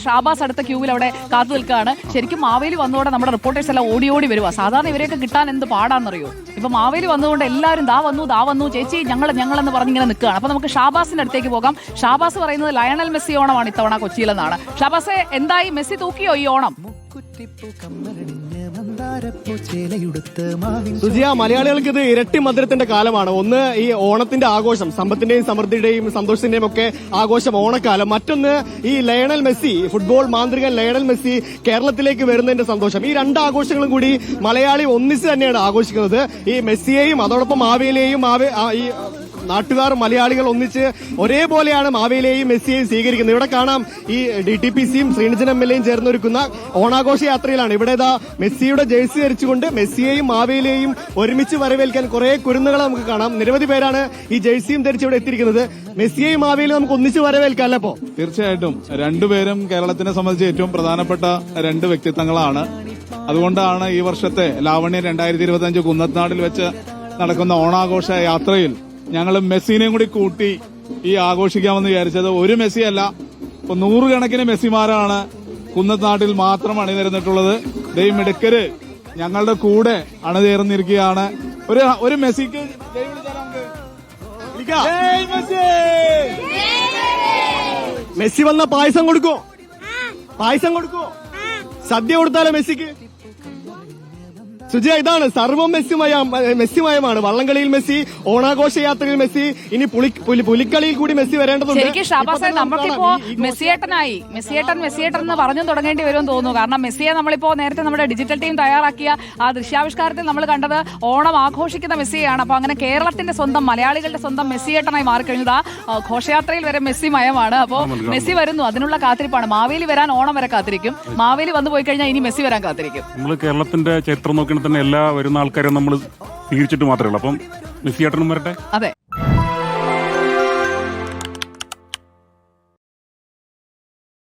ഷാബാസ് അടുത്ത ക്യൂവിൽ അവിടെ കാത്തു നിൽക്കുകയാണ്. ശരിക്കും മാവേലി വന്നതോടെ നമ്മുടെ റിപ്പോർട്ടേഴ്സ് എല്ലാം ഓടി ഓടി വരുക. സാധാരണ ഇവരെയൊക്കെ കിട്ടാൻ എന്ത് പാടാണെന്നറിയോ? ഇപ്പൊ മാവേലി വന്നതുകൊണ്ട് എല്ലാവരും ദാ വന്നു ചേച്ചി ഞങ്ങളെന്ന് പറഞ്ഞിങ്ങനെ നിൽക്കുകയാണ്. അപ്പൊ നമുക്ക് ഷാബാസിന്റെ അടുത്തേക്ക് പോകാം. ഷാബാസ് പറയുന്നത് ലയണൽ മെസ്സി ഓണമാണ് ഇത്തവണ കൊച്ചിയിലെന്നാണ്. ഷാബാസെ, എന്തായി? മെസ്സി തൂക്കിയോ ഈ ഓണം? സുജിയ, മലയാളികൾക്ക് ഇത് ഇരട്ടി മധുരത്തിന്റെ കാലമാണ്. ഒന്ന്, ഈ ഓണത്തിന്റെ ആഘോഷം, സമ്പത്തിന്റെയും സമൃദ്ധിയുടെയും സന്തോഷത്തിന്റെയും ഒക്കെ ആഘോഷം ഓണക്കാലം. മറ്റൊന്ന്, ഈ ലയണൽ മെസ്സി, ഫുട്ബോൾ മാന്ത്രികൻ ലയണൽ മെസ്സി കേരളത്തിലേക്ക് വരുന്നതിന്റെ സന്തോഷം. ഈ രണ്ട് ആഘോഷങ്ങളും കൂടി മലയാളി ഒന്നിച്ച് തന്നെയാണ് ആഘോഷിക്കുന്നത്. ഈ മെസ്സിയെയും അതോടൊപ്പം മാവേലിയെയും ഈ നാട്ടുകാർ മലയാളികൾ ഒന്നിച്ച് ഒരേപോലെയാണ് മാവേലിയെയും മെസ്സിയെയും സ്വീകരിക്കുന്നത്. ഇവിടെ കാണാം, ഈ DTPCയും ശ്രീനിജൻ MLAയും ചേർന്നൊരുക്കുന്ന ഓണാഘോഷ യാത്രയിലാണ്. ഇവിടെ മെസ്സിയുടെ ജേഴ്സി ധരിച്ചുകൊണ്ട് മെസ്സിയെയും മാവേലിയെയും ഒരുമിച്ച് വരവേൽക്കാൻ കുറെ കുരുന്നുകളെ നമുക്ക് കാണാം. നിരവധി പേരാണ് ഈ ജേഴ്സിയും ധരിച്ച് ഇവിടെ എത്തിയിരിക്കുന്നത്. മെസ്സിയെയും മാവേലിയും നമുക്ക് ഒന്നിച്ച് വരവേൽക്കാം അല്ലേ? അപ്പോ തീർച്ചയായിട്ടും രണ്ടുപേരും കേരളത്തിനെ സംബന്ധിച്ച് ഏറ്റവും പ്രധാനപ്പെട്ട രണ്ട് വ്യക്തിത്വങ്ങളാണ്. അതുകൊണ്ടാണ് ഈ വർഷത്തെ ലാവണ്യ 2025 കുന്നത്നാടിൽ വെച്ച് നടക്കുന്ന ഓണാഘോഷ യാത്രയിൽ ഞങ്ങൾ മെസ്സിനെയും കൂടി കൂട്ടി ഈ ആഘോഷിക്കാമെന്ന് വിചാരിച്ചത്. ഒരു മെസ്സിയല്ല, ഇപ്പൊ 100 കണക്കിന് മെസ്സിമാരാണ് കുന്നത്നാട്ടിൽ മാത്രം അണിനിരന്നിട്ടുള്ളത്. ദൈവം മിടുക്കര് ഞങ്ങളുടെ കൂടെ അണിചേർന്നിരിക്കുകയാണ്. ഒരു മെസ്സിക്ക് മെസ്സി വന്ന പായസം കൊടുക്കോ? സദ്യ കൊടുത്താലോ മെസ്സിക്ക്? സുജയ, ഇതാണ് സർവ്വം മെസ്സിമയമാണ്. വള്ളംകളിയിൽ മെസ്സി, ഓണാഘോഷ യാത്രയിൽ മെസ്സി, ഇനി പുലിക്കളിയിൽ കൂടി മെസ്സി വരേണ്ടതുണ്ട്. ശരിക്കും ഷാബാസെ, നമുക്കിപ്പോ മെസ്സിയേട്ടൻ എന്ന് പറഞ്ഞു തുടങ്ങേണ്ടി വരുമെന്ന് തോന്നുന്നു. കാരണം മെസ്സിയെ നമ്മളിപ്പോ നേരത്തെ നമ്മുടെ ഡിജിറ്റൽ ടീം തയ്യാറാക്കിയ ആ ദൃശ്യാവിഷ്കാരത്തിൽ നമ്മൾ കണ്ടത് ഓണം ആഘോഷിക്കുന്ന മെസ്സിയാണ്. അപ്പൊ അങ്ങനെ കേരളത്തിന്റെ സ്വന്തം, മലയാളികളുടെ സ്വന്തം മെസ്സിയേട്ടനായി മാറിക്കഴിഞ്ഞത്. ആ ഘോഷയാത്രയിൽ വരെ മെസ്സി മയമാണ്. അപ്പോ മെസ്സി വരുന്നു, അതിനുള്ള കാത്തിരിപ്പാണ്. മാവേലി വരാൻ ഓണം വരെ കാത്തിരിക്കും. മാവേലി വന്നു പോയി കഴിഞ്ഞാൽ ഇനി മെസ്സി വരാൻ കാത്തിരിക്കും. നമ്മൾ കേരളത്തിന്റെ ചരിത്രം നോക്കി തന്നെ എല്ലാ വരുന്ന ആൾക്കാരും നമ്മൾ സ്വീകരിച്ചിട്ട് മാത്രമേ ഉള്ളൂ. അപ്പം മെസ്സിയേട്ടനും വരട്ടെ. അതെ.